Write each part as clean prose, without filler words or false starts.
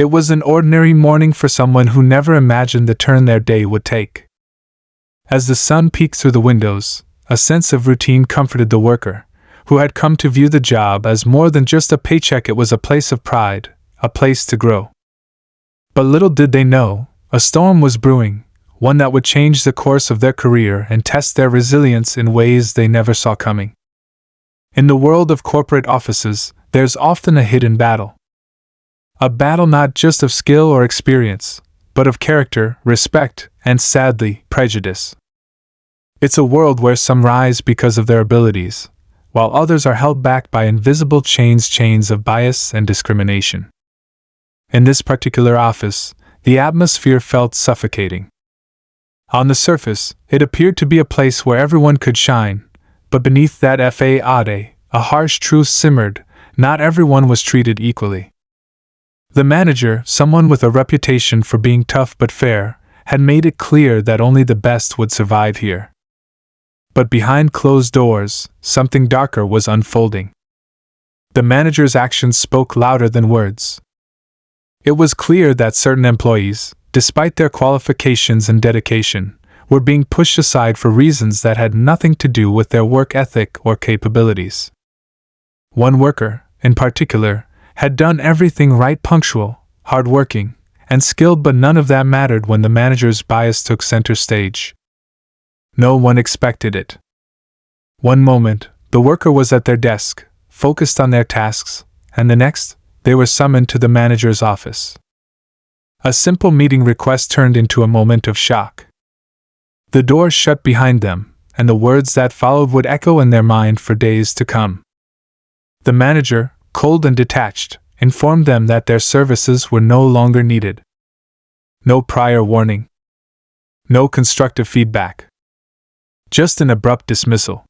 It was an ordinary morning for someone who never imagined the turn their day would take. As the sun peeked through the windows, a sense of routine comforted the worker, who had come to view the job as more than just a paycheck. It was a place of pride, a place to grow. But little did they know, a storm was brewing, one that would change the course of their career and test their resilience in ways they never saw coming. In the world of corporate offices, there's often a hidden battle. A battle not just of skill or experience, but of character, respect, and sadly, prejudice. It's a world where some rise because of their abilities, while others are held back by invisible chains of bias and discrimination. In this particular office, the atmosphere felt suffocating. On the surface, it appeared to be a place where everyone could shine, but beneath that facade, a harsh truth simmered: not everyone was treated equally. The manager, someone with a reputation for being tough but fair, had made it clear that only the best would survive here. But behind closed doors, something darker was unfolding. The manager's actions spoke louder than words. It was clear that certain employees, despite their qualifications and dedication, were being pushed aside for reasons that had nothing to do with their work ethic or capabilities. One worker, in particular, had done everything right: punctual, hardworking, and skilled, but none of that mattered when the manager's bias took center stage. No one expected it. One moment, the worker was at their desk, focused on their tasks, and the next, they were summoned to the manager's office. A simple meeting request turned into a moment of shock. The doors shut behind them, and the words that followed would echo in their mind for days to come. The manager, cold and detached, informed them that their services were no longer needed. No prior warning. No constructive feedback. Just an abrupt dismissal.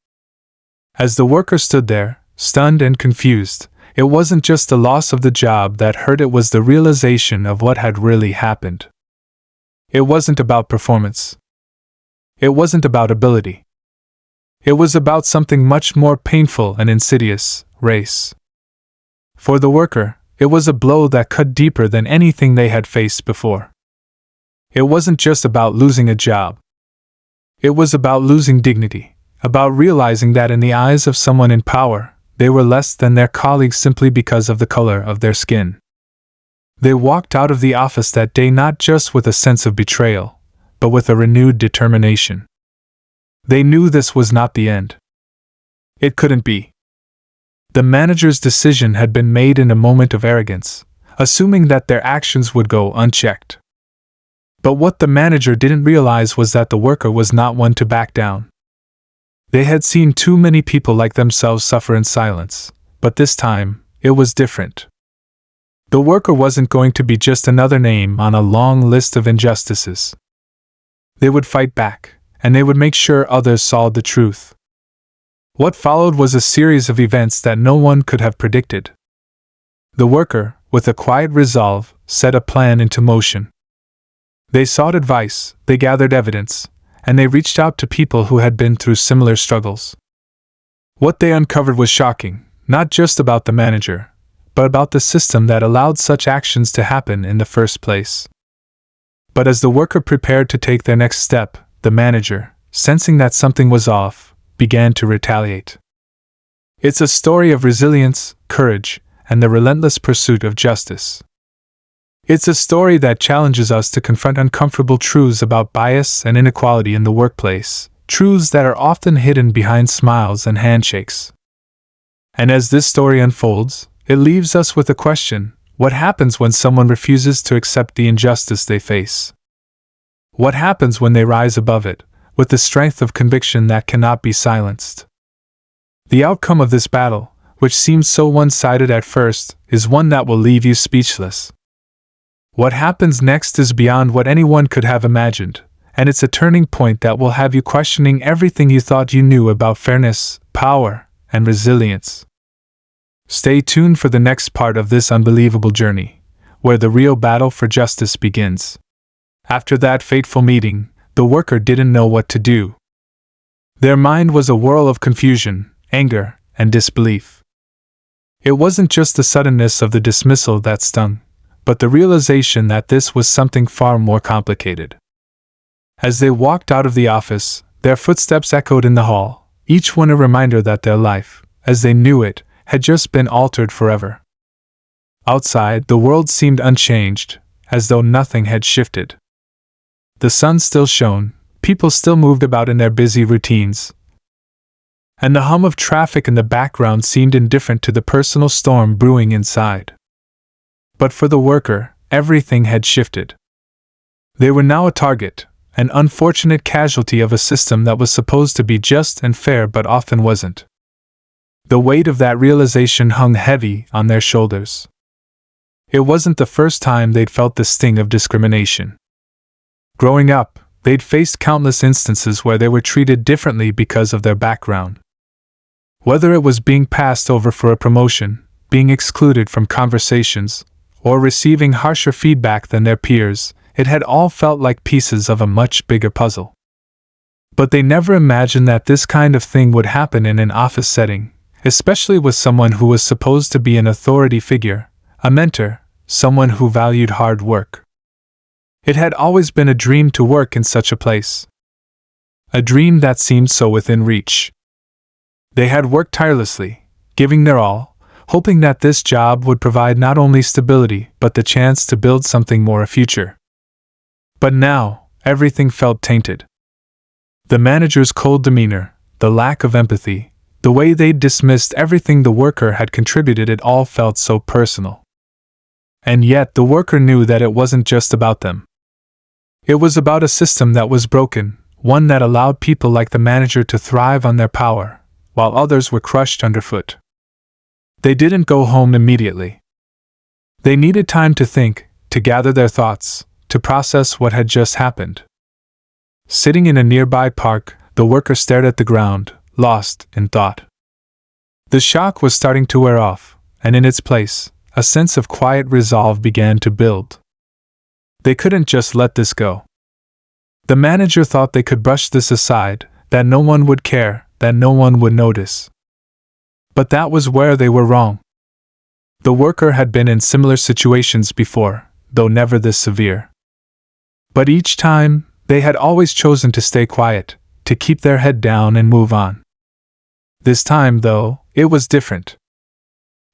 As the worker stood there, stunned and confused, it wasn't just the loss of the job that hurt, it was the realization of what had really happened. It wasn't about performance. It wasn't about ability. It was about something much more painful and insidious: race. For the worker, it was a blow that cut deeper than anything they had faced before. It wasn't just about losing a job. It was about losing dignity, about realizing that in the eyes of someone in power, they were less than their colleagues simply because of the color of their skin. They walked out of the office that day not just with a sense of betrayal, but with a renewed determination. They knew this was not the end. It couldn't be. The manager's decision had been made in a moment of arrogance, assuming that their actions would go unchecked. But what the manager didn't realize was that the worker was not one to back down. They had seen too many people like themselves suffer in silence, but this time, it was different. The worker wasn't going to be just another name on a long list of injustices. They would fight back, and they would make sure others saw the truth. What followed was a series of events that no one could have predicted. The worker, with a quiet resolve, set a plan into motion. They sought advice, they gathered evidence, and they reached out to people who had been through similar struggles. What they uncovered was shocking, not just about the manager, but about the system that allowed such actions to happen in the first place. But as the worker prepared to take their next step, the manager, sensing that something was off, began to retaliate. It's a story of resilience, courage, and the relentless pursuit of justice. It's a story that challenges us to confront uncomfortable truths about bias and inequality in the workplace, truths that are often hidden behind smiles and handshakes. And as this story unfolds, it leaves us with a question: what happens when someone refuses to accept the injustice they face? What happens when they rise above it, with the strength of conviction that cannot be silenced? The outcome of this battle, which seems so one-sided at first, is one that will leave you speechless. What happens next is beyond what anyone could have imagined, and it's a turning point that will have you questioning everything you thought you knew about fairness, power, and resilience. Stay tuned for the next part of this unbelievable journey, where the real battle for justice begins. After that fateful meeting, the worker didn't know what to do. Their mind was a whirl of confusion, anger, and disbelief. It wasn't just the suddenness of the dismissal that stung, but the realization that this was something far more complicated. As they walked out of the office, their footsteps echoed in the hall, each one a reminder that their life, as they knew it, had just been altered forever. Outside, the world seemed unchanged, as though nothing had shifted. The sun still shone, people still moved about in their busy routines, and the hum of traffic in the background seemed indifferent to the personal storm brewing inside. But for the worker, everything had shifted. They were now a target, an unfortunate casualty of a system that was supposed to be just and fair but often wasn't. The weight of that realization hung heavy on their shoulders. It wasn't the first time they'd felt the sting of discrimination. Growing up, they'd faced countless instances where they were treated differently because of their background. Whether it was being passed over for a promotion, being excluded from conversations, or receiving harsher feedback than their peers, it had all felt like pieces of a much bigger puzzle. But they never imagined that this kind of thing would happen in an office setting, especially with someone who was supposed to be an authority figure, a mentor, someone who valued hard work. It had always been a dream to work in such a place. A dream that seemed so within reach. They had worked tirelessly, giving their all, hoping that this job would provide not only stability but the chance to build something more a future. But now, everything felt tainted. The manager's cold demeanor, the lack of empathy, the way they'd dismissed everything the worker had contributed, it all felt so personal. And yet the worker knew that it wasn't just about them. It was about a system that was broken, one that allowed people like the manager to thrive on their power, while others were crushed underfoot. They didn't go home immediately. They needed time to think, to gather their thoughts, to process what had just happened. Sitting in a nearby park, the worker stared at the ground, lost in thought. The shock was starting to wear off, and in its place, a sense of quiet resolve began to build. They couldn't just let this go. The manager thought they could brush this aside, that no one would care, that no one would notice. But that was where they were wrong. The worker had been in similar situations before, though never this severe. But each time, they had always chosen to stay quiet, to keep their head down and move on. This time, though, it was different.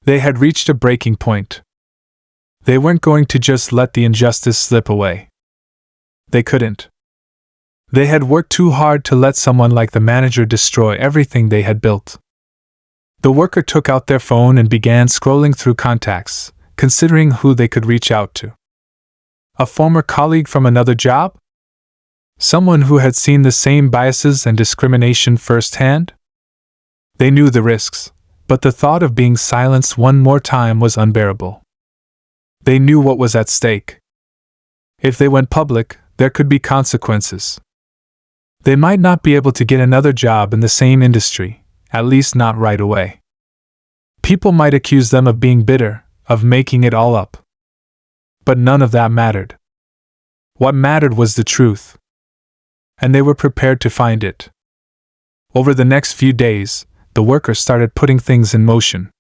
They had reached a breaking point. They weren't going to just let the injustice slip away. They couldn't. They had worked too hard to let someone like the manager destroy everything they had built. The worker took out their phone and began scrolling through contacts, considering who they could reach out to. A former colleague from another job? Someone who had seen the same biases and discrimination firsthand? They knew the risks, but the thought of being silenced one more time was unbearable. They knew what was at stake. If they went public, there could be consequences. They might not be able to get another job in the same industry, at least not right away. People might accuse them of being bitter, of making it all up. But none of that mattered. What mattered was the truth. And they were prepared to find it. Over the next few days, the workers started putting things in motion.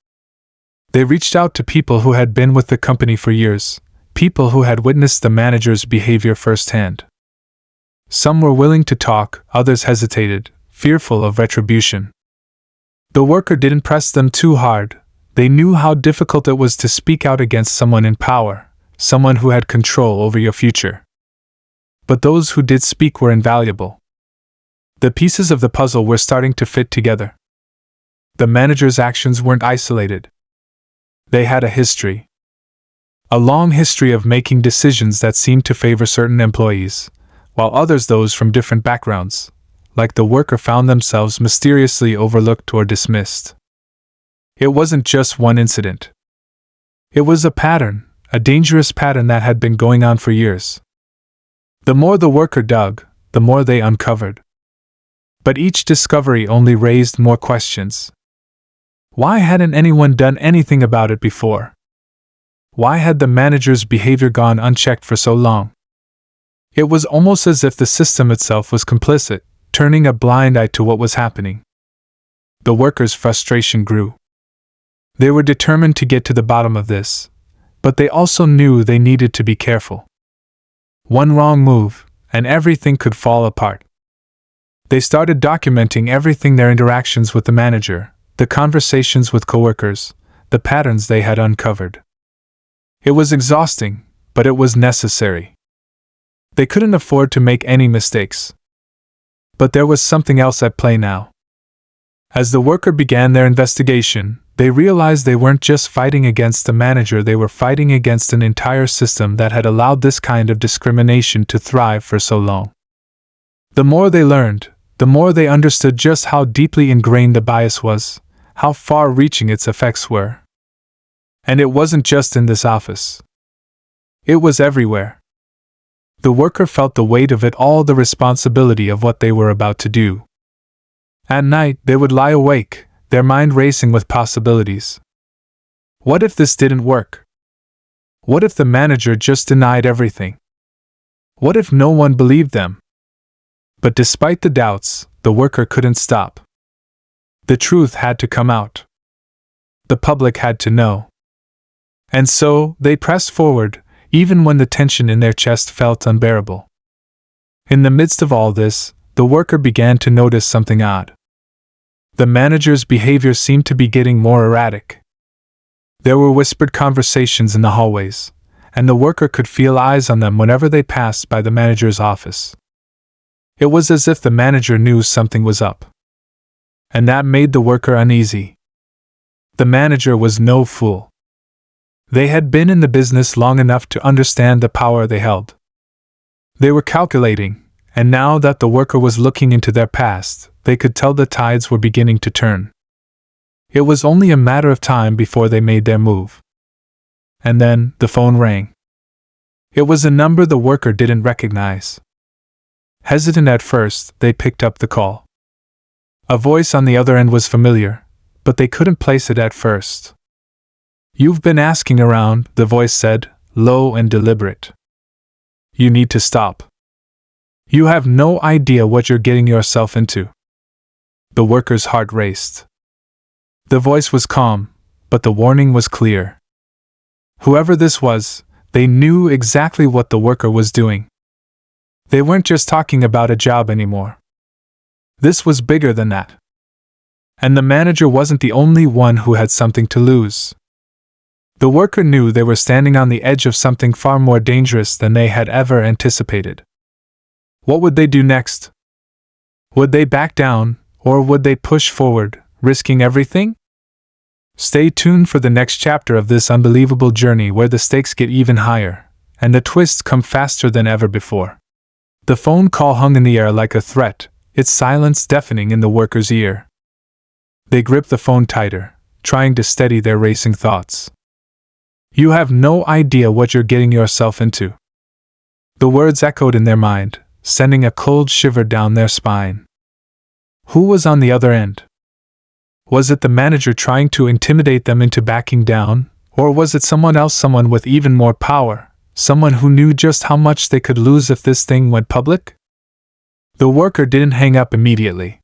They reached out to people who had been with the company for years, people who had witnessed the manager's behavior firsthand. Some were willing to talk, others hesitated, fearful of retribution. The worker didn't press them too hard. They knew how difficult it was to speak out against someone in power, someone who had control over your future. But those who did speak were invaluable. The pieces of the puzzle were starting to fit together. The manager's actions weren't isolated. They had a history. A long history of making decisions that seemed to favor certain employees, while others, those from different backgrounds, like the worker, found themselves mysteriously overlooked or dismissed. It wasn't just one incident. It was a pattern, a dangerous pattern that had been going on for years. The more the worker dug, the more they uncovered. But each discovery only raised more questions. Why hadn't anyone done anything about it before? Why had the manager's behavior gone unchecked for so long? It was almost as if the system itself was complicit, turning a blind eye to what was happening. The workers' frustration grew. They were determined to get to the bottom of this. but they also knew they needed to be careful. One wrong move, and everything could fall apart. They started documenting everything: their interactions with the manager, the conversations with coworkers, the patterns they had uncovered. It was exhausting, but it was necessary. They couldn't afford to make any mistakes. But there was something else at play now. As the worker began their investigation, they realized they weren't just fighting against the manager, they were fighting against an entire system that had allowed this kind of discrimination to thrive for so long. The more they learned, the more they understood just how deeply ingrained the bias was, how far-reaching its effects were. And it wasn't just in this office. It was everywhere. The worker felt the weight of it all, the responsibility of what they were about to do. At night, they would lie awake, their mind racing with possibilities. What if this didn't work? What if the manager just denied everything? What if no one believed them? But despite the doubts, the worker couldn't stop. The truth had to come out. The public had to know. And so, they pressed forward, even when the tension in their chest felt unbearable. In the midst of all this, the worker began to notice something odd. The manager's behavior seemed to be getting more erratic. There were whispered conversations in the hallways, and the worker could feel eyes on them whenever they passed by the manager's office. It was as if the manager knew something was up. And that made the worker uneasy. The manager was no fool. They had been in the business long enough to understand the power they held. They were calculating, and now that the worker was looking into their past, they could tell the tides were beginning to turn. It was only a matter of time before they made their move. And then, the phone rang. It was a number the worker didn't recognize. Hesitant at first, they picked up the call. A voice on the other end was familiar, but they couldn't place it at first. "You've been asking around," the voice said, low and deliberate. "You need to stop. You have no idea what you're getting yourself into." The worker's heart raced. The voice was calm, but the warning was clear. Whoever this was, they knew exactly what the worker was doing. They weren't just talking about a job anymore. This was bigger than that. And the manager wasn't the only one who had something to lose. The worker knew they were standing on the edge of something far more dangerous than they had ever anticipated. What would they do next? Would they back down, or would they push forward, risking everything? Stay tuned for the next chapter of this unbelievable journey where the stakes get even higher, and the twists come faster than ever before. The phone call hung in the air like a threat, its silence deafening in the worker's ear. They gripped the phone tighter, trying to steady their racing thoughts. "You have no idea what you're getting yourself into." The words echoed in their mind, sending a cold shiver down their spine. Who was on the other end? Was it the manager trying to intimidate them into backing down, or was it someone else, someone with even more power, someone who knew just how much they could lose if this thing went public? The worker didn't hang up immediately.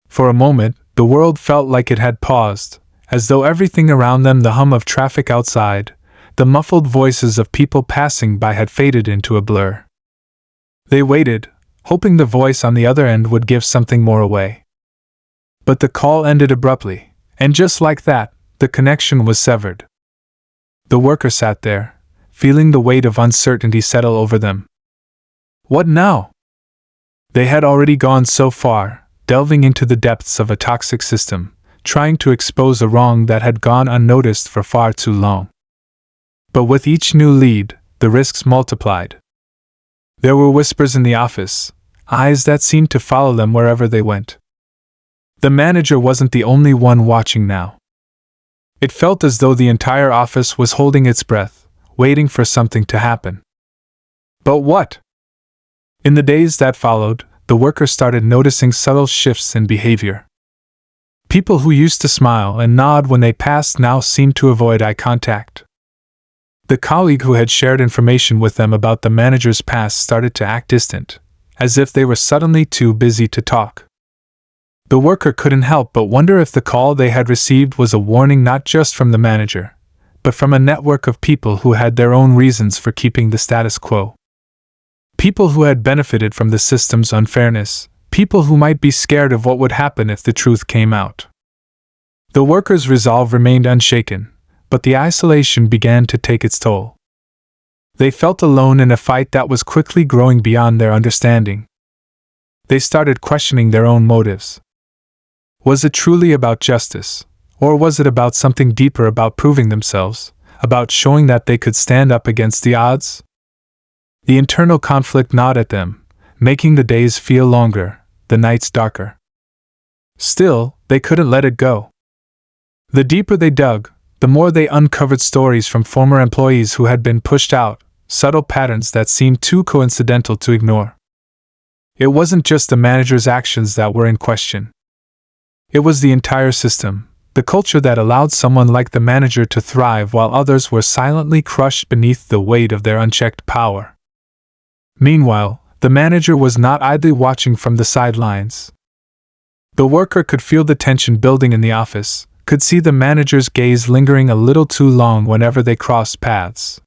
For a moment, the world felt like it had paused, as though everything around them, the hum of traffic outside, the muffled voices of people passing by, had faded into a blur. They waited, hoping the voice on the other end would give something more away. But the call ended abruptly, and just like that, the connection was severed. The worker sat there, feeling the weight of uncertainty settle over them. What now? They had already gone so far, delving into the depths of a toxic system, trying to expose a wrong that had gone unnoticed for far too long. But with each new lead, the risks multiplied. There were whispers in the office, eyes that seemed to follow them wherever they went. The manager wasn't the only one watching now. It felt as though the entire office was holding its breath, waiting for something to happen. But what? In the days that followed, the worker started noticing subtle shifts in behavior. People who used to smile and nod when they passed now seemed to avoid eye contact. The colleague who had shared information with them about the manager's past started to act distant, as if they were suddenly too busy to talk. The worker couldn't help but wonder if the call they had received was a warning not just from the manager, but from a network of people who had their own reasons for keeping the status quo. People who had benefited from the system's unfairness, people who might be scared of what would happen if the truth came out. The workers' resolve remained unshaken, but the isolation began to take its toll. They felt alone in a fight that was quickly growing beyond their understanding. They started questioning their own motives. Was it truly about justice, or was it about something deeper, about proving themselves, about showing that they could stand up against the odds? The internal conflict gnawed at them, making the days feel longer, the nights darker. Still, they couldn't let it go. The deeper they dug, the more they uncovered stories from former employees who had been pushed out, subtle patterns that seemed too coincidental to ignore. It wasn't just the manager's actions that were in question. It was the entire system, the culture that allowed someone like the manager to thrive while others were silently crushed beneath the weight of their unchecked power. Meanwhile, the manager was not idly watching from the sidelines. The worker could feel the tension building in the office, could see the manager's gaze lingering a little too long whenever they crossed paths.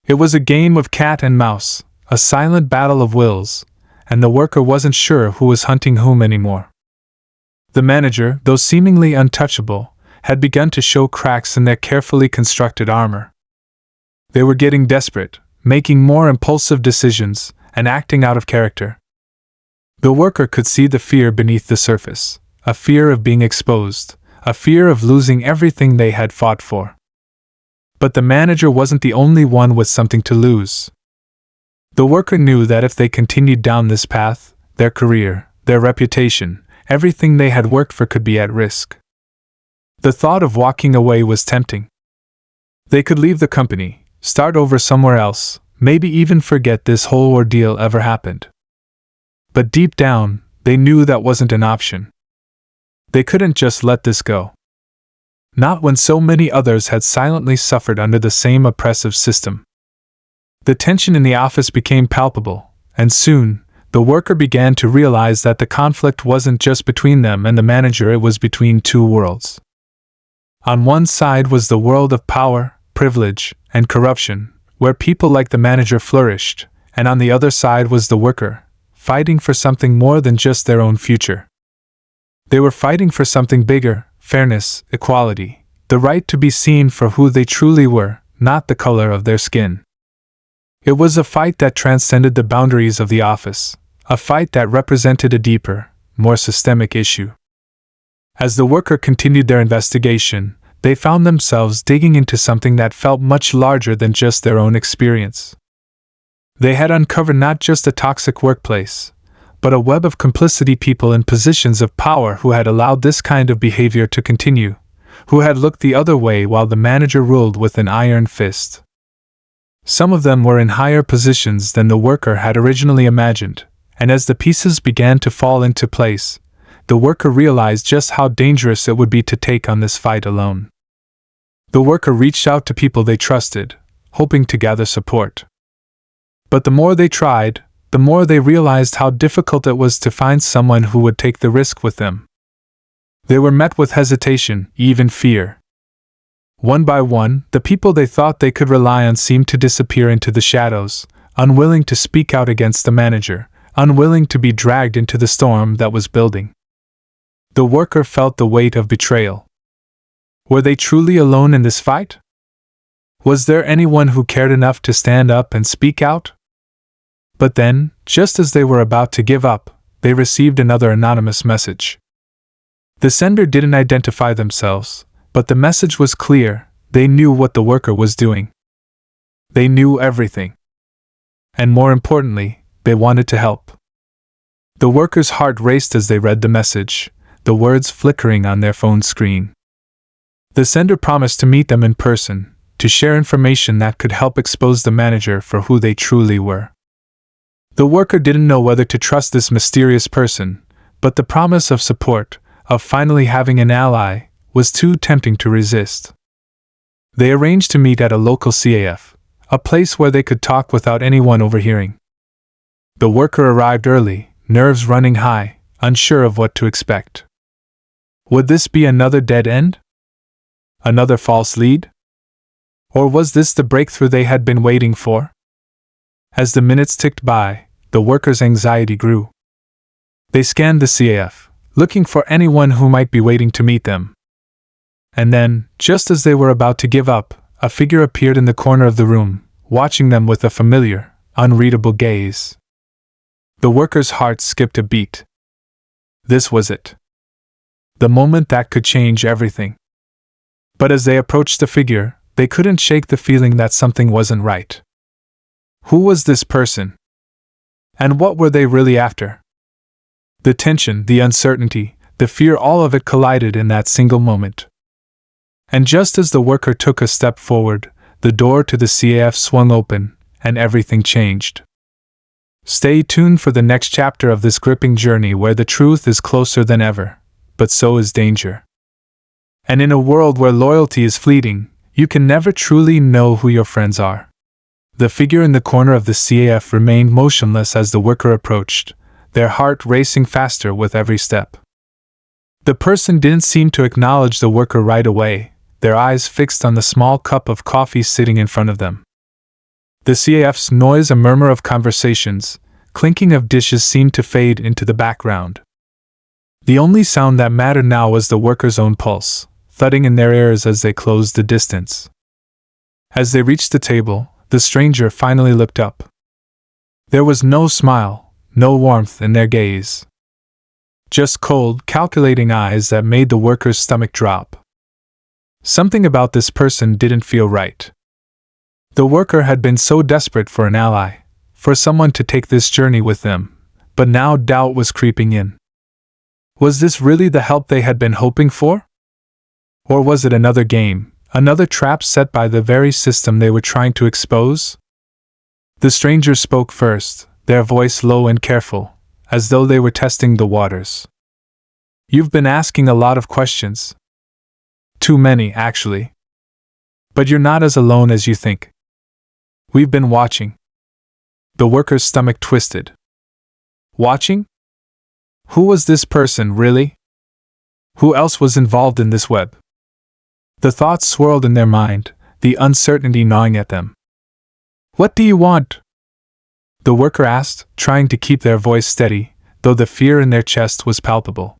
It was a game of cat and mouse, a silent battle of wills, and the worker wasn't sure who was hunting whom anymore. The manager, though seemingly untouchable, had begun to show cracks in their carefully constructed armor. They were getting desperate, making more impulsive decisions, and acting out of character. The worker could see the fear beneath the surface, a fear of being exposed, a fear of losing everything they had fought for. But the manager wasn't the only one with something to lose. The worker knew that if they continued down this path, their career, their reputation, everything they had worked for could be at risk. The thought of walking away was tempting. They could leave the company, start over somewhere else, maybe even forget this whole ordeal ever happened. But deep down, they knew that wasn't an option. They couldn't just let this go. Not when so many others had silently suffered under the same oppressive system. The tension in the office became palpable, and soon, the worker began to realize that the conflict wasn't just between them and the manager, it was between two worlds. On one side was the world of power, privilege, and corruption, where people like the manager flourished, and on the other side was the worker, fighting for something more than just their own future. They were fighting for something bigger: fairness, equality, the right to be seen for who they truly were, not the color of their skin. It was a fight that transcended the boundaries of the office, a fight that represented a deeper, more systemic issue. As the worker continued their investigation, they found themselves digging into something that felt much larger than just their own experience. They had uncovered not just a toxic workplace, but a web of complicity, people in positions of power who had allowed this kind of behavior to continue, who had looked the other way while the manager ruled with an iron fist. Some of them were in higher positions than the worker had originally imagined, and as the pieces began to fall into place, the worker realized just how dangerous it would be to take on this fight alone. The worker reached out to people they trusted, hoping to gather support. But the more they tried, the more they realized how difficult it was to find someone who would take the risk with them. They were met with hesitation, even fear. One by one, the people they thought they could rely on seemed to disappear into the shadows, unwilling to speak out against the manager, unwilling to be dragged into the storm that was building. The worker felt the weight of betrayal. Were they truly alone in this fight? Was there anyone who cared enough to stand up and speak out? But then, just as they were about to give up, they received another anonymous message. The sender didn't identify themselves, but the message was clear: they knew what the worker was doing. They knew everything. And more importantly, they wanted to help. The worker's heart raced as they read the message, the words flickering on their phone screen. The sender promised to meet them in person, to share information that could help expose the manager for who they truly were. The worker didn't know whether to trust this mysterious person, but the promise of support, of finally having an ally, was too tempting to resist. They arranged to meet at a local CAF, a place where they could talk without anyone overhearing. The worker arrived early, nerves running high, unsure of what to expect. Would this be another dead end? Another false lead? Or was this the breakthrough they had been waiting for? As the minutes ticked by, the workers' anxiety grew. They scanned the CAF, looking for anyone who might be waiting to meet them. And then, just as they were about to give up, a figure appeared in the corner of the room, watching them with a familiar, unreadable gaze. The workers' hearts skipped a beat. This was it. The moment that could change everything. But as they approached the figure, they couldn't shake the feeling that something wasn't right. Who was this person? And what were they really after? The tension, the uncertainty, the fear, all of it collided in that single moment. And just as the worker took a step forward, the door to the CAF swung open, and everything changed. Stay tuned for the next chapter of this gripping journey where the truth is closer than ever, but so is danger. And in a world where loyalty is fleeting, you can never truly know who your friends are. The figure in the corner of the CAF remained motionless as the worker approached, their heart racing faster with every step. The person didn't seem to acknowledge the worker right away, their eyes fixed on the small cup of coffee sitting in front of them. The CAF's noise, a murmur of conversations, clinking of dishes seemed to fade into the background. The only sound that mattered now was the workers' own pulse, thudding in their ears as they closed the distance. As they reached the table, the stranger finally looked up. There was no smile, no warmth in their gaze. Just cold, calculating eyes that made the worker's stomach drop. Something about this person didn't feel right. The worker had been so desperate for an ally, for someone to take this journey with them, but now doubt was creeping in. Was this really the help they had been hoping for? Or was it another game, another trap set by the very system they were trying to expose? The stranger spoke first, their voice low and careful, as though they were testing the waters. You've been asking a lot of questions. Too many, actually. But you're not as alone as you think. We've been watching. The worker's stomach twisted. Watching? Who was this person, really? Who else was involved in this web? The thoughts swirled in their mind, the uncertainty gnawing at them. What do you want? The worker asked, trying to keep their voice steady, though the fear in their chest was palpable.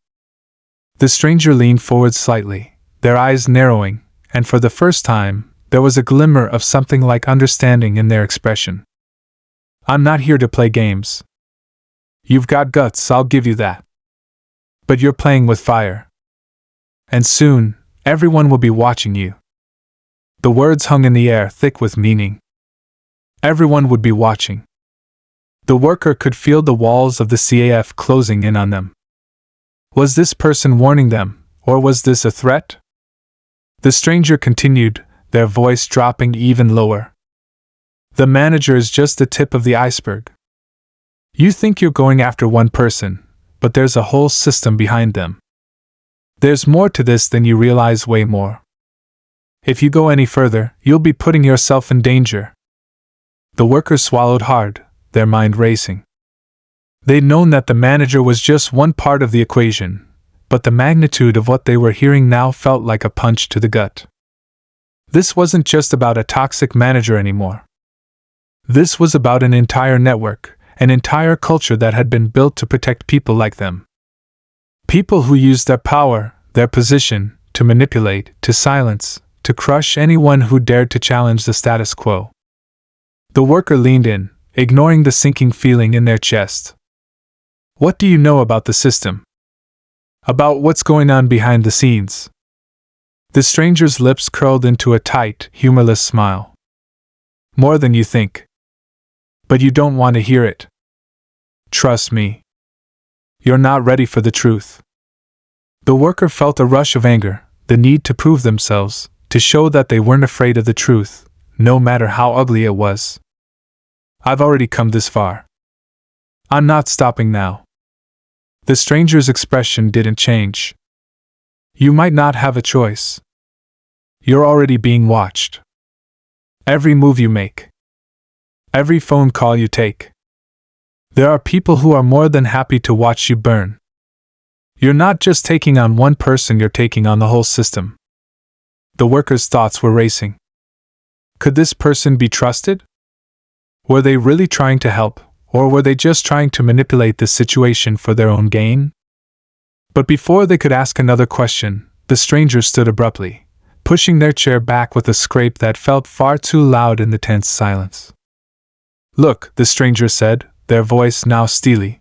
The stranger leaned forward slightly, their eyes narrowing, and for the first time, there was a glimmer of something like understanding in their expression. I'm not here to play games. You've got guts, I'll give you that. But you're playing with fire. And soon, everyone will be watching you. The words hung in the air, thick with meaning. Everyone would be watching. The worker could feel the walls of the CAF closing in on them. Was this person warning them, or was this a threat? The stranger continued, their voice dropping even lower. The manager is just the tip of the iceberg. You think you're going after one person, but there's a whole system behind them. There's more to this than you realize, way more. If you go any further, you'll be putting yourself in danger. The workers swallowed hard, their mind racing. They'd known that the manager was just one part of the equation, but the magnitude of what they were hearing now felt like a punch to the gut. This wasn't just about a toxic manager anymore. This was about an entire network, an entire culture that had been built to protect people like them. People who used their power, their position, to manipulate, to silence, to crush anyone who dared to challenge the status quo. The worker leaned in, ignoring the sinking feeling in their chest. What do you know about the system? About what's going on behind the scenes? The stranger's lips curled into a tight, humorless smile. More than you think. But you don't want to hear it. Trust me. You're not ready for the truth. The worker felt a rush of anger, the need to prove themselves, to show that they weren't afraid of the truth, no matter how ugly it was. I've already come this far. I'm not stopping now. The stranger's expression didn't change. You might not have a choice. You're already being watched. Every move you make. Every phone call you take. There are people who are more than happy to watch you burn. You're not just taking on one person, you're taking on the whole system. The worker's thoughts were racing. Could this person be trusted? Were they really trying to help, or were they just trying to manipulate the situation for their own gain? But before they could ask another question, the stranger stood abruptly, pushing their chair back with a scrape that felt far too loud in the tense silence. "Look," the stranger said, their voice now steely.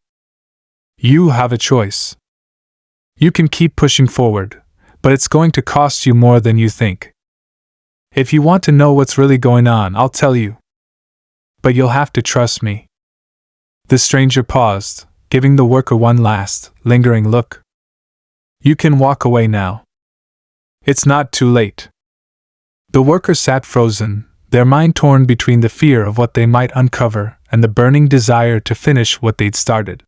"You have a choice. You can keep pushing forward, but it's going to cost you more than you think. If you want to know what's really going on, I'll tell you. But you'll have to trust me." The stranger paused, giving the worker one last, lingering look. "You can walk away now. It's not too late." The worker sat frozen, their mind torn between the fear of what they might uncover and the burning desire to finish what they'd started.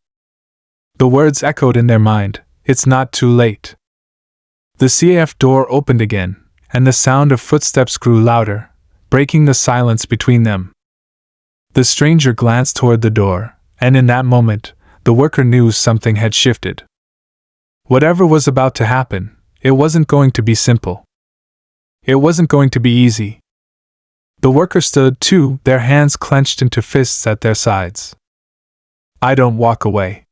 The words echoed in their mind, "It's not too late." The CAF door opened again, and the sound of footsteps grew louder, breaking the silence between them. The stranger glanced toward the door, and in that moment, the worker knew something had shifted. Whatever was about to happen, it wasn't going to be simple. It wasn't going to be easy. The worker stood, too, their hands clenched into fists at their sides. "I don't walk away.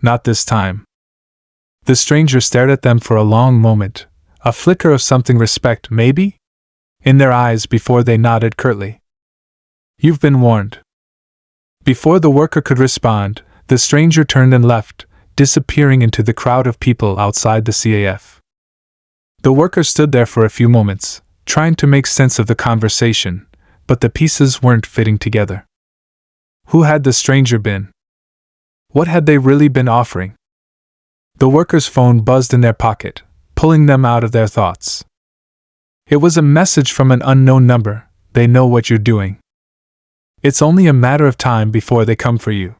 Not this time." The stranger stared at them for a long moment, a flicker of something respect, maybe, in their eyes before they nodded curtly. "You've been warned." Before the worker could respond, the stranger turned and left, disappearing into the crowd of people outside the CAF. The worker stood there for a few moments, trying to make sense of the conversation, but the pieces weren't fitting together. Who had the stranger been? What had they really been offering? The worker's phone buzzed in their pocket, pulling them out of their thoughts. It was a message from an unknown number. "They know what you're doing. It's only a matter of time before they come for you.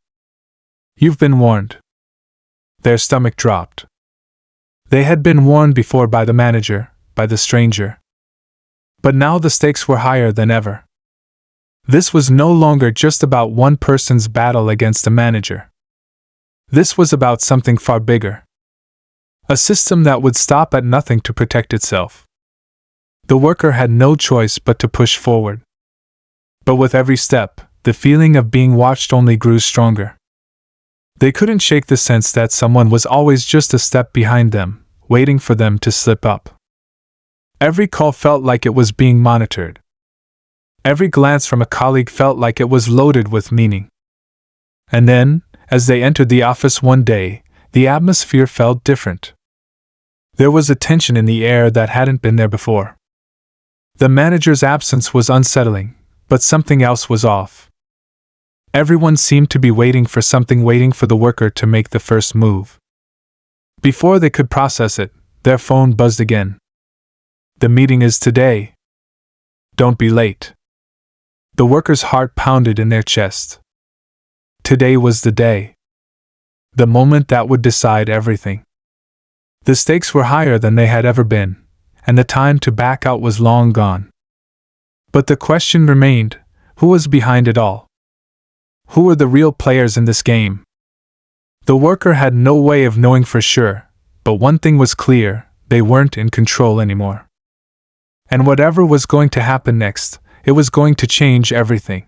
You've been warned." Their stomach dropped. They had been warned before by the manager, by the stranger. But now the stakes were higher than ever. This was no longer just about one person's battle against a manager. This was about something far bigger. A system that would stop at nothing to protect itself. The worker had no choice but to push forward. But with every step, the feeling of being watched only grew stronger. They couldn't shake the sense that someone was always just a step behind them, waiting for them to slip up. Every call felt like it was being monitored. Every glance from a colleague felt like it was loaded with meaning. And then, as they entered the office one day, the atmosphere felt different. There was a tension in the air that hadn't been there before. The manager's absence was unsettling, but something else was off. Everyone seemed to be waiting for the worker to make the first move. Before they could process it, their phone buzzed again. "The meeting is today. Don't be late." The worker's heart pounded in their chest. Today was the day. The moment that would decide everything. The stakes were higher than they had ever been, and the time to back out was long gone. But the question remained, who was behind it all? Who were the real players in this game? The worker had no way of knowing for sure, but one thing was clear, they weren't in control anymore. And whatever was going to happen next, it was going to change everything.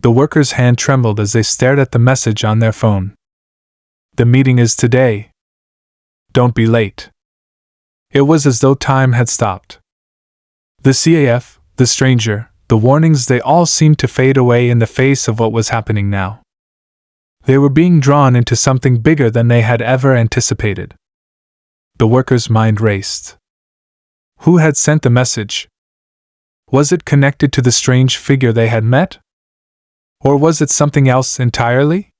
The worker's hand trembled as they stared at the message on their phone. "The meeting is today. Don't be late." It was as though time had stopped. The CAF, the stranger, the warnings, they all seemed to fade away in the face of what was happening now. They were being drawn into something bigger than they had ever anticipated. The worker's mind raced. Who had sent the message? Was it connected to the strange figure they had met? Or was it something else entirely?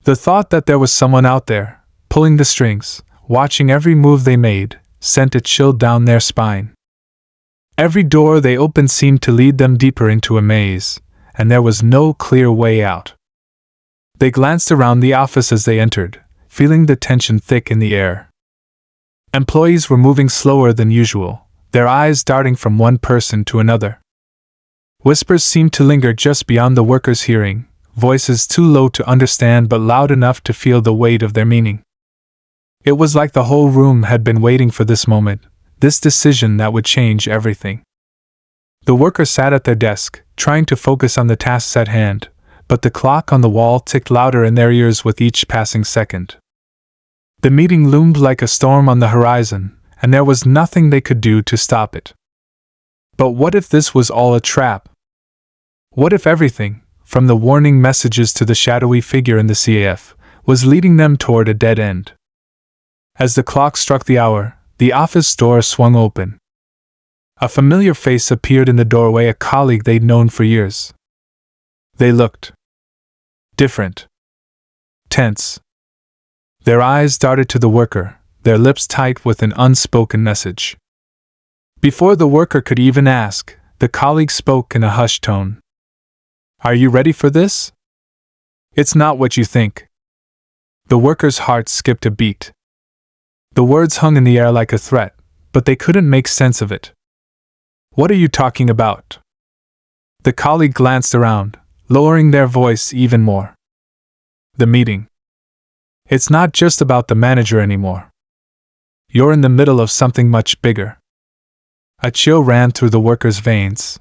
The thought that there was someone out there, pulling the strings, watching every move they made, sent a chill down their spine. Every door they opened seemed to lead them deeper into a maze, and there was no clear way out. They glanced around the office as they entered, feeling the tension thick in the air. Employees were moving slower than usual, their eyes darting from one person to another. Whispers seemed to linger just beyond the workers' hearing, voices too low to understand but loud enough to feel the weight of their meaning. It was like the whole room had been waiting for this moment, this decision that would change everything. The workers sat at their desk, trying to focus on the tasks at hand, but the clock on the wall ticked louder in their ears with each passing second. The meeting loomed like a storm on the horizon, and there was nothing they could do to stop it. But what if this was all a trap? What if everything, from the warning messages to the shadowy figure in the CAF, was leading them toward a dead end? As the clock struck the hour, the office door swung open. A familiar face appeared in the doorway, a colleague they'd known for years. They looked different, tense. Their eyes darted to the worker, their lips tight with an unspoken message. Before the worker could even ask, the colleague spoke in a hushed tone. "Are you ready for this? It's not what you think." The worker's heart skipped a beat. The words hung in the air like a threat, but they couldn't make sense of it. "What are you talking about?" The colleague glanced around, lowering their voice even more. "The meeting. It's not just about the manager anymore. You're in the middle of something much bigger." A chill ran through the workers' veins.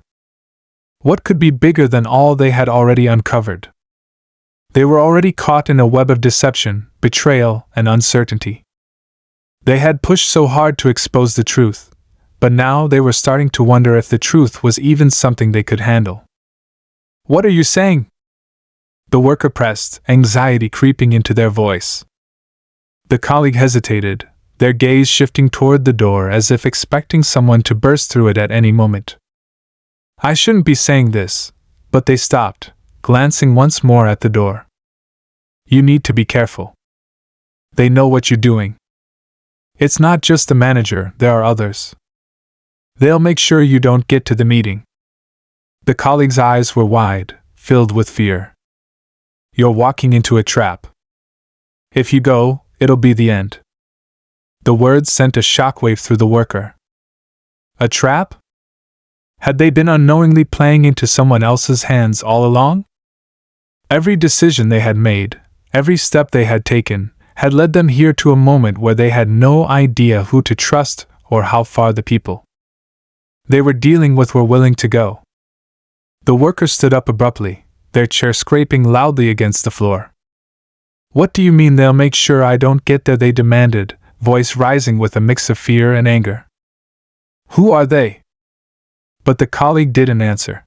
What could be bigger than all they had already uncovered? They were already caught in a web of deception, betrayal, and uncertainty. They had pushed so hard to expose the truth, but now they were starting to wonder if the truth was even something they could handle. "What are you saying?" The worker pressed, anxiety creeping into their voice. The colleague hesitated, their gaze shifting toward the door as if expecting someone to burst through it at any moment. "I shouldn't be saying this," but they stopped, glancing once more at the door. "You need to be careful. They know what you're doing. It's not just the manager, there are others. They'll make sure you don't get to the meeting." The colleague's eyes were wide, filled with fear. "You're walking into a trap. If you go, it'll be the end." The words sent a shockwave through the worker. A trap? Had they been unknowingly playing into someone else's hands all along? Every decision they had made, every step they had taken, had led them here to a moment where they had no idea who to trust or how far the people they were dealing with were willing to go. The worker stood up abruptly, their chair scraping loudly against the floor. "What do you mean they'll make sure I don't get there?" they demanded, voice rising with a mix of fear and anger. "Who are they?" But the colleague didn't answer.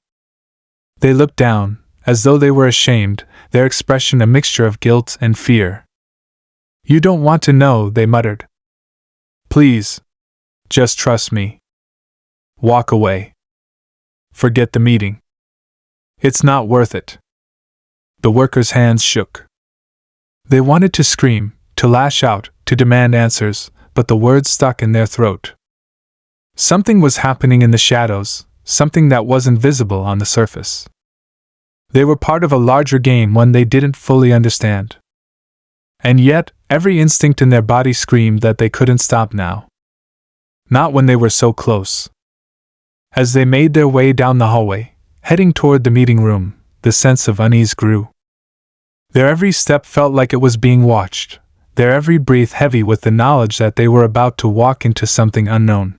They looked down, as though they were ashamed, their expression a mixture of guilt and fear. "You don't want to know," they muttered. "Please. Just trust me. Walk away. Forget the meeting. It's not worth it." The workers' hands shook. They wanted to scream, to lash out, to demand answers, but the words stuck in their throat. Something was happening in the shadows, something that wasn't visible on the surface. They were part of a larger game, one they didn't fully understand. And yet, every instinct in their body screamed that they couldn't stop now. Not when they were so close. As they made their way down the hallway, heading toward the meeting room, the sense of unease grew. Their every step felt like it was being watched, their every breath heavy with the knowledge that they were about to walk into something unknown.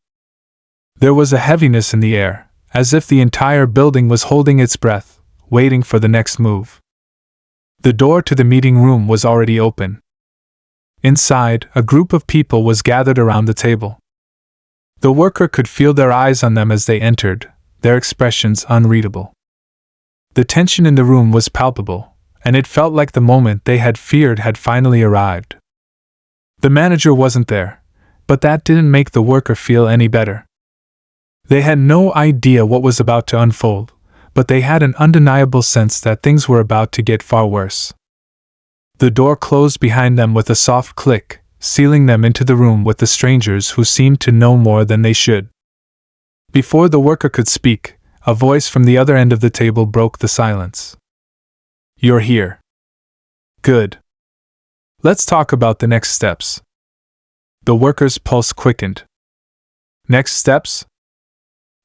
There was a heaviness in the air, as if the entire building was holding its breath, waiting for the next move. The door to the meeting room was already open. Inside, a group of people was gathered around the table. The worker could feel their eyes on them as they entered, their expressions unreadable. The tension in the room was palpable, and it felt like the moment they had feared had finally arrived. The manager wasn't there, but that didn't make the worker feel any better. They had no idea what was about to unfold, but they had an undeniable sense that things were about to get far worse. The door closed behind them with a soft click, sealing them into the room with the strangers who seemed to know more than they should. Before the worker could speak, a voice from the other end of the table broke the silence. "You're here. Good. Let's talk about the next steps." The worker's pulse quickened. "Next steps?"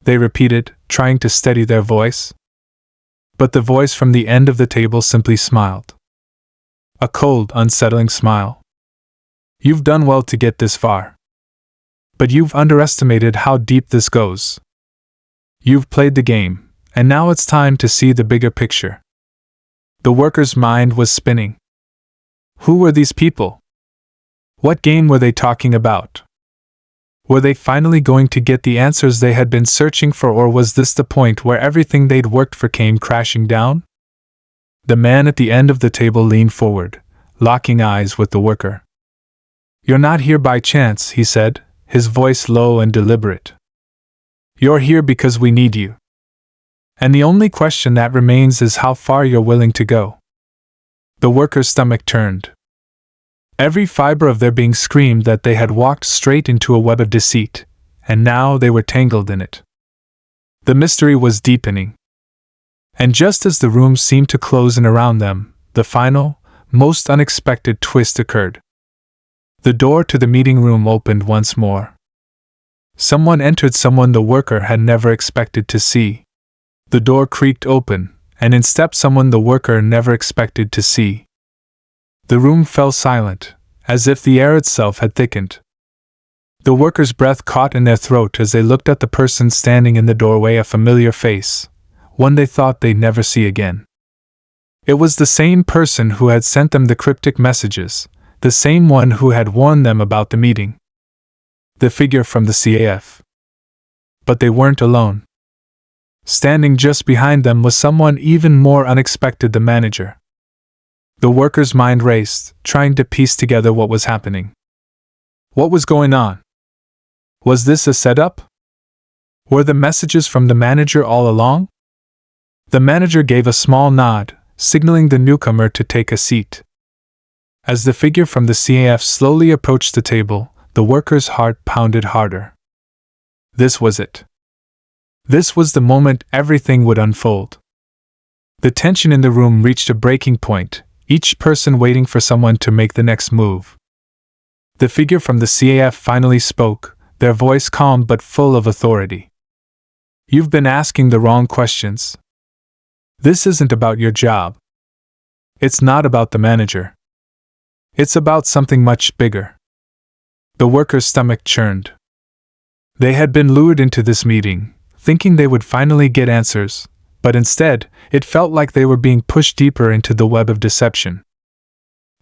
they repeated, trying to steady their voice. But the voice from the end of the table simply smiled. A cold, unsettling smile. "You've done well to get this far. But you've underestimated how deep this goes. You've played the game, and now it's time to see the bigger picture. The worker's mind was spinning. Who were these people? What game were they talking about? Were they finally going to get the answers they had been searching for, or was this the point where everything they'd worked for came crashing down? The man at the end of the table leaned forward, locking eyes with the worker. "You're not here by chance," he said, his voice low and deliberate. "You're here because we need you. And the only question that remains is how far you're willing to go." The worker's stomach turned. Every fiber of their being screamed that they had walked straight into a web of deceit, and now they were tangled in it. The mystery was deepening. And just as the room seemed to close in around them, the final, most unexpected twist occurred. The door to the meeting room opened once more. Someone entered, someone the worker had never expected to see. The door creaked open, and in stepped someone the worker never expected to see. The room fell silent, as if the air itself had thickened. The worker's breath caught in their throat as they looked at the person standing in the doorway, a familiar face, one they thought they'd never see again. It was the same person who had sent them the cryptic messages, the same one who had warned them about the meeting. The figure from the CAF. But they weren't alone. Standing just behind them was someone even more unexpected: the manager. The worker's mind raced, trying to piece together what was happening. What was going on? Was this a setup? Were the messages from the manager all along? The manager gave a small nod, signaling the newcomer to take a seat. As the figure from the CAF slowly approached the table, the worker's heart pounded harder. This was it. This was the moment everything would unfold. The tension in the room reached a breaking point, each person waiting for someone to make the next move. The figure from the CAF finally spoke, their voice calm but full of authority. "You've been asking the wrong questions. This isn't about your job. It's not about the manager. It's about something much bigger." The worker's stomach churned. They had been lured into this meeting, thinking they would finally get answers, but instead, it felt like they were being pushed deeper into the web of deception.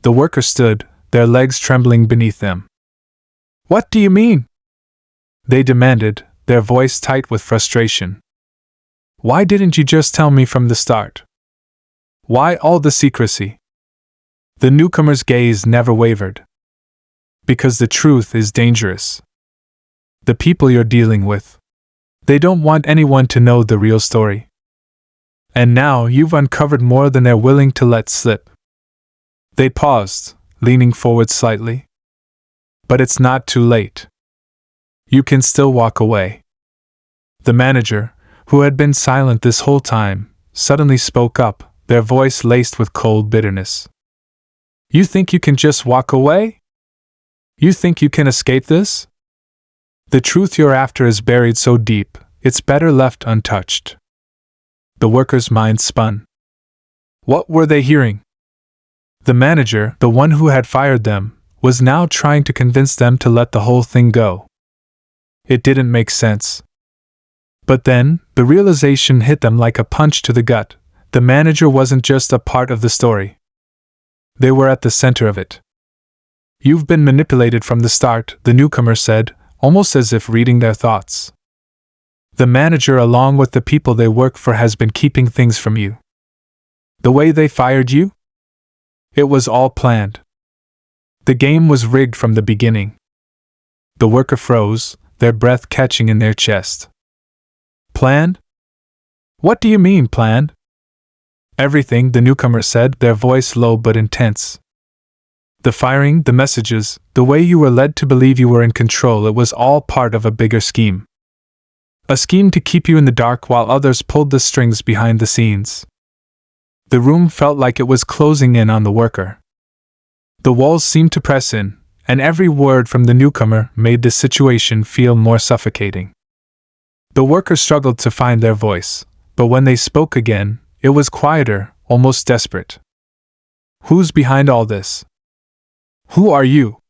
The worker stood, their legs trembling beneath them. "What do you mean?" they demanded, their voice tight with frustration. "Why didn't you just tell me from the start? Why all the secrecy?" The newcomer's gaze never wavered. "Because the truth is dangerous. The people you're dealing with, they don't want anyone to know the real story. And now you've uncovered more than they're willing to let slip." They paused, leaning forward slightly. "But it's not too late. You can still walk away." The manager, who had been silent this whole time, suddenly spoke up, their voice laced with cold bitterness. "You think you can just walk away? You think you can escape this? The truth you're after is buried so deep, it's better left untouched." The worker's mind spun. What were they hearing? The manager, the one who had fired them, was now trying to convince them to let the whole thing go. It didn't make sense. But then, the realization hit them like a punch to the gut. The manager wasn't just a part of the story. They were at the center of it. "You've been manipulated from the start," the newcomer said, almost as if reading their thoughts. "The manager, along with the people they work for, has been keeping things from you. The way they fired you? It was all planned. The game was rigged from the beginning." The worker froze, their breath catching in their chest. "Planned? What do you mean, planned?" "Everything," the newcomer said, their voice low but intense. "The firing, the messages, the way you were led to believe you were in control, it was all part of a bigger scheme. A scheme to keep you in the dark while others pulled the strings behind the scenes." The room felt like it was closing in on the worker. The walls seemed to press in, and every word from the newcomer made the situation feel more suffocating. The worker struggled to find their voice, but when they spoke again, it was quieter, almost desperate. "Who's behind all this? Who are you?"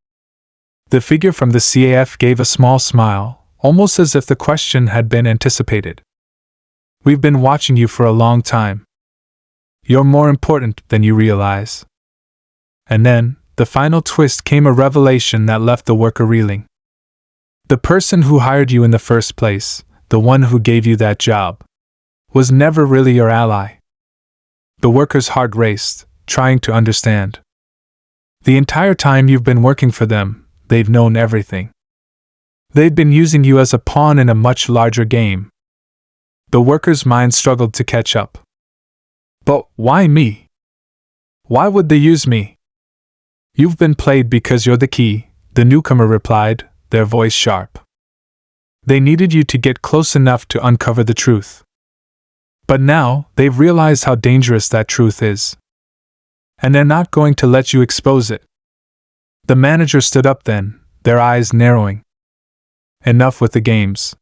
The figure from the CAF gave a small smile, almost as if the question had been anticipated. We've been watching you for a long time. You're more important than you realize. And then, the final twist came, a revelation that left the worker reeling. The person who hired you in the first place, the one who gave you that job, was never really your ally. The worker's heart raced, trying to understand. The entire time you've been working for them, they've known everything. They'd been using you as a pawn in a much larger game. The worker's mind struggled to catch up. But why me? Why would they use me? You've been played because you're the key, the newcomer replied, their voice sharp. They needed you to get close enough to uncover the truth. But now, they've realized how dangerous that truth is. And they're not going to let you expose it. The manager stood up then, their eyes narrowing. Enough with the games.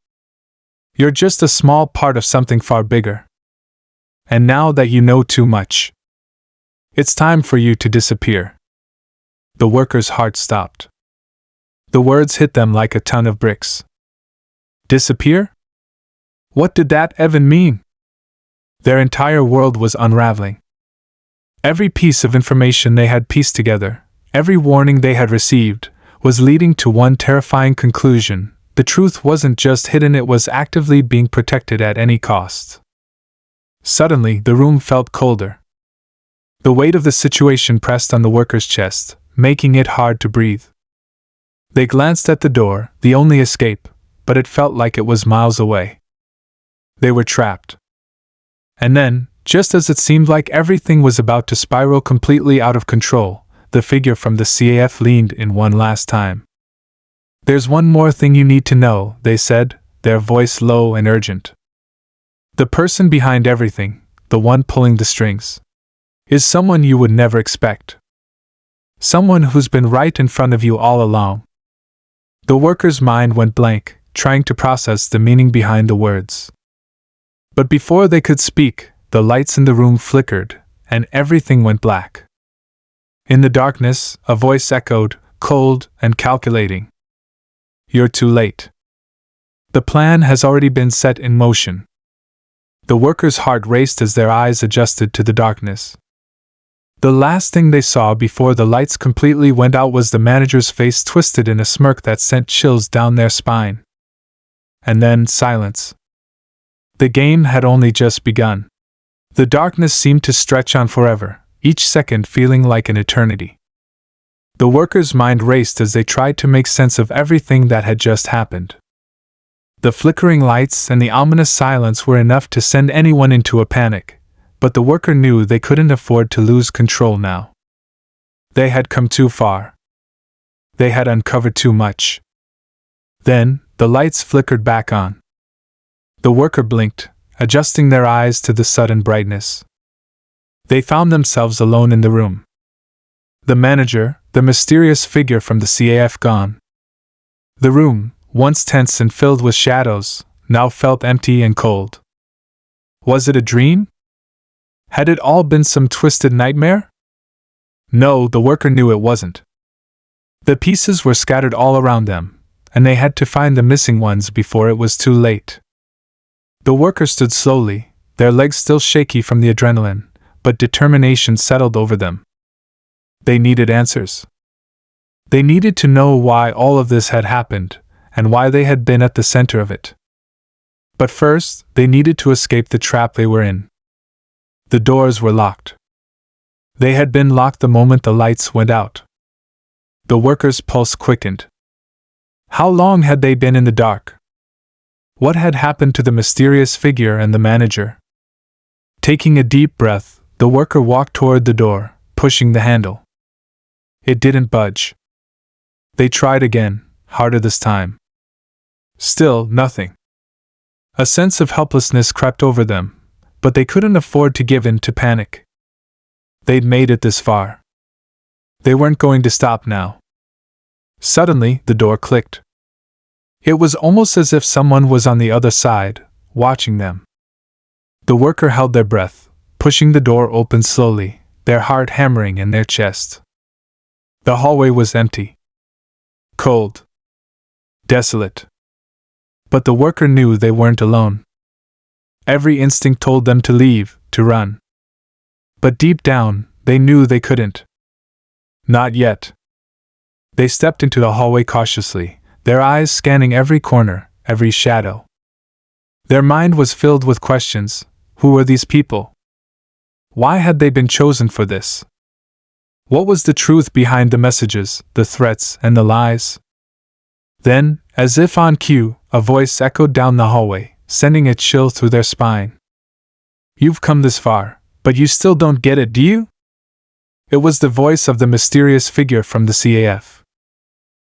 You're just a small part of something far bigger. And now that you know too much, it's time for you to disappear. The worker's heart stopped. The words hit them like a ton of bricks. Disappear? What did that even mean? Their entire world was unraveling. Every piece of information they had pieced together, every warning they had received, was leading to one terrifying conclusion: the truth wasn't just hidden, it was actively being protected at any cost. Suddenly, the room felt colder. The weight of the situation pressed on the worker's chest, making it hard to breathe. They glanced at the door, the only escape, but it felt like it was miles away. They were trapped. And then, just as it seemed like everything was about to spiral completely out of control, the figure from the CAF leaned in one last time. There's one more thing you need to know, they said, their voice low and urgent. The person behind everything, the one pulling the strings, is someone you would never expect. Someone who's been right in front of you all along. The worker's mind went blank, trying to process the meaning behind the words. But before they could speak, the lights in the room flickered, and everything went black. In the darkness, a voice echoed, cold and calculating. You're too late. The plan has already been set in motion. The worker's heart raced as their eyes adjusted to the darkness. The last thing they saw before the lights completely went out was the manager's face twisted in a smirk that sent chills down their spine. And then silence. The game had only just begun. The darkness seemed to stretch on forever, each second feeling like an eternity. The workers' mind raced as they tried to make sense of everything that had just happened. The flickering lights and the ominous silence were enough to send anyone into a panic, but the worker knew they couldn't afford to lose control now. They had come too far. They had uncovered too much. Then, the lights flickered back on. The worker blinked, adjusting their eyes to the sudden brightness. They found themselves alone in the room. The manager, the mysterious figure from the CAF, gone. The room, once tense and filled with shadows, now felt empty and cold. Was it a dream? Had it all been some twisted nightmare? No, the worker knew it wasn't. The pieces were scattered all around them, and they had to find the missing ones before it was too late. The worker stood slowly, their legs still shaky from the adrenaline, but determination settled over them. They needed answers. They needed to know why all of this had happened, and why they had been at the center of it. But first, they needed to escape the trap they were in. The doors were locked. They had been locked the moment the lights went out. The worker's pulse quickened. How long had they been in the dark? What had happened to the mysterious figure and the manager? Taking a deep breath, the worker walked toward the door, pushing the handle. It didn't budge. They tried again, harder this time. Still nothing. A sense of helplessness crept over them, but they couldn't afford to give in to panic. They'd made it this far. They weren't going to stop now. Suddenly, the door clicked. It was almost as if someone was on the other side, watching them. The worker held their breath, pushing the door open slowly, their heart hammering in their chest. The hallway was empty. Cold. Desolate. But the worker knew they weren't alone. Every instinct told them to leave, to run. But deep down, they knew they couldn't. Not yet. They stepped into the hallway cautiously, their eyes scanning every corner, every shadow. Their mind was filled with questions. Who were these people? Why had they been chosen for this? What was the truth behind the messages, the threats, and the lies? Then, as if on cue, a voice echoed down the hallway, sending a chill through their spine. You've come this far, but you still don't get it, do you? It was the voice of the mysterious figure from the CAF.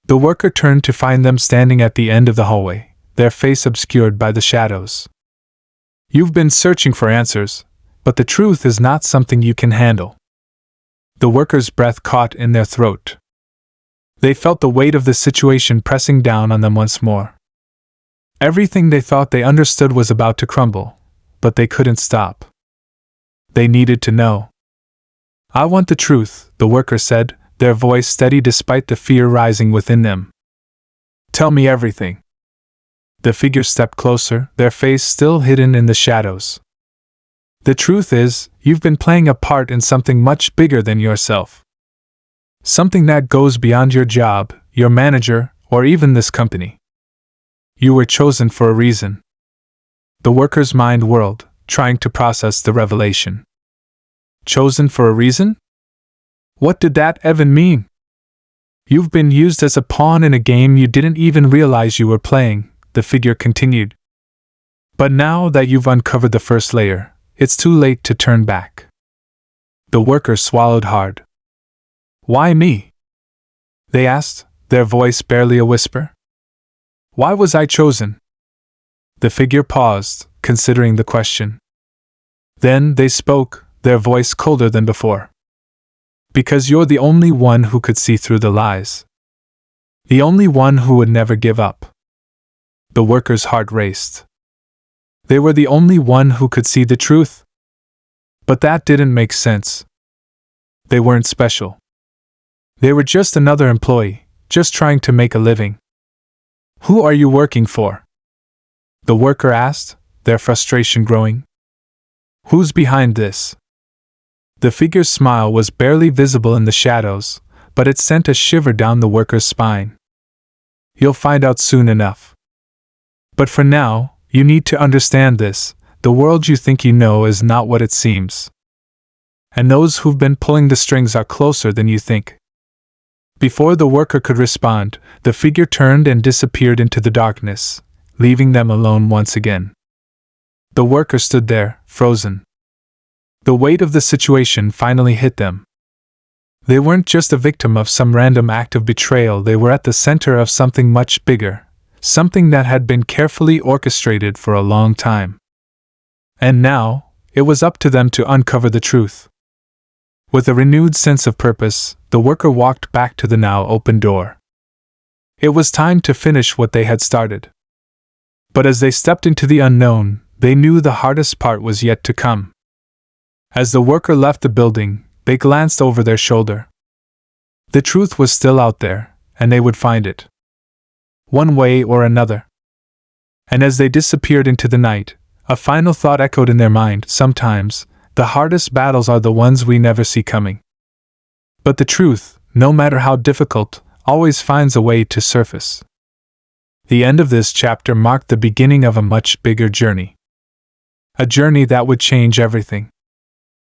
The worker turned to find them standing at the end of the hallway, their face obscured by the shadows. You've been searching for answers, but the truth is not something you can handle. The worker's breath caught in their throat. They felt the weight of the situation pressing down on them once more. Everything they thought they understood was about to crumble, but they couldn't stop. They needed to know. I want the truth, the worker said, their voice steady despite the fear rising within them. Tell me everything. The figure stepped closer, their face still hidden in the shadows. The truth is, you've been playing a part in something much bigger than yourself. Something that goes beyond your job, your manager, or even this company. You were chosen for a reason. The worker's mind whirled, trying to process the revelation. Chosen for a reason? What did that even mean? You've been used as a pawn in a game you didn't even realize you were playing, the figure continued. But now that you've uncovered the first layer, it's too late to turn back. The worker swallowed hard. Why me? They asked, their voice barely a whisper. Why was I chosen? The figure paused, considering the question. Then they spoke, their voice colder than before. Because you're the only one who could see through the lies. The only one who would never give up. The worker's heart raced. They were the only one who could see the truth. But that didn't make sense. They weren't special. They were just another employee, just trying to make a living. Who are you working for? The worker asked, their frustration growing. Who's behind this? The figure's smile was barely visible in the shadows, but it sent a shiver down the worker's spine. You'll find out soon enough. But for now, you need to understand this: the world you think you know is not what it seems. And those who've been pulling the strings are closer than you think. Before the worker could respond, the figure turned and disappeared into the darkness, leaving them alone once again. The worker stood there, frozen. The weight of the situation finally hit them. They weren't just a victim of some random act of betrayal, they were at the center of something much bigger, something that had been carefully orchestrated for a long time. And now, it was up to them to uncover the truth. With a renewed sense of purpose, the worker walked back to the now open door. It was time to finish what they had started. But as they stepped into the unknown, they knew the hardest part was yet to come. As the worker left the building, they glanced over their shoulder. The truth was still out there, and they would find it. One way or another. And as they disappeared into the night, a final thought echoed in their mind: sometimes, the hardest battles are the ones we never see coming. But the truth, no matter how difficult, always finds a way to surface. The end of this chapter marked the beginning of a much bigger journey. A journey that would change everything.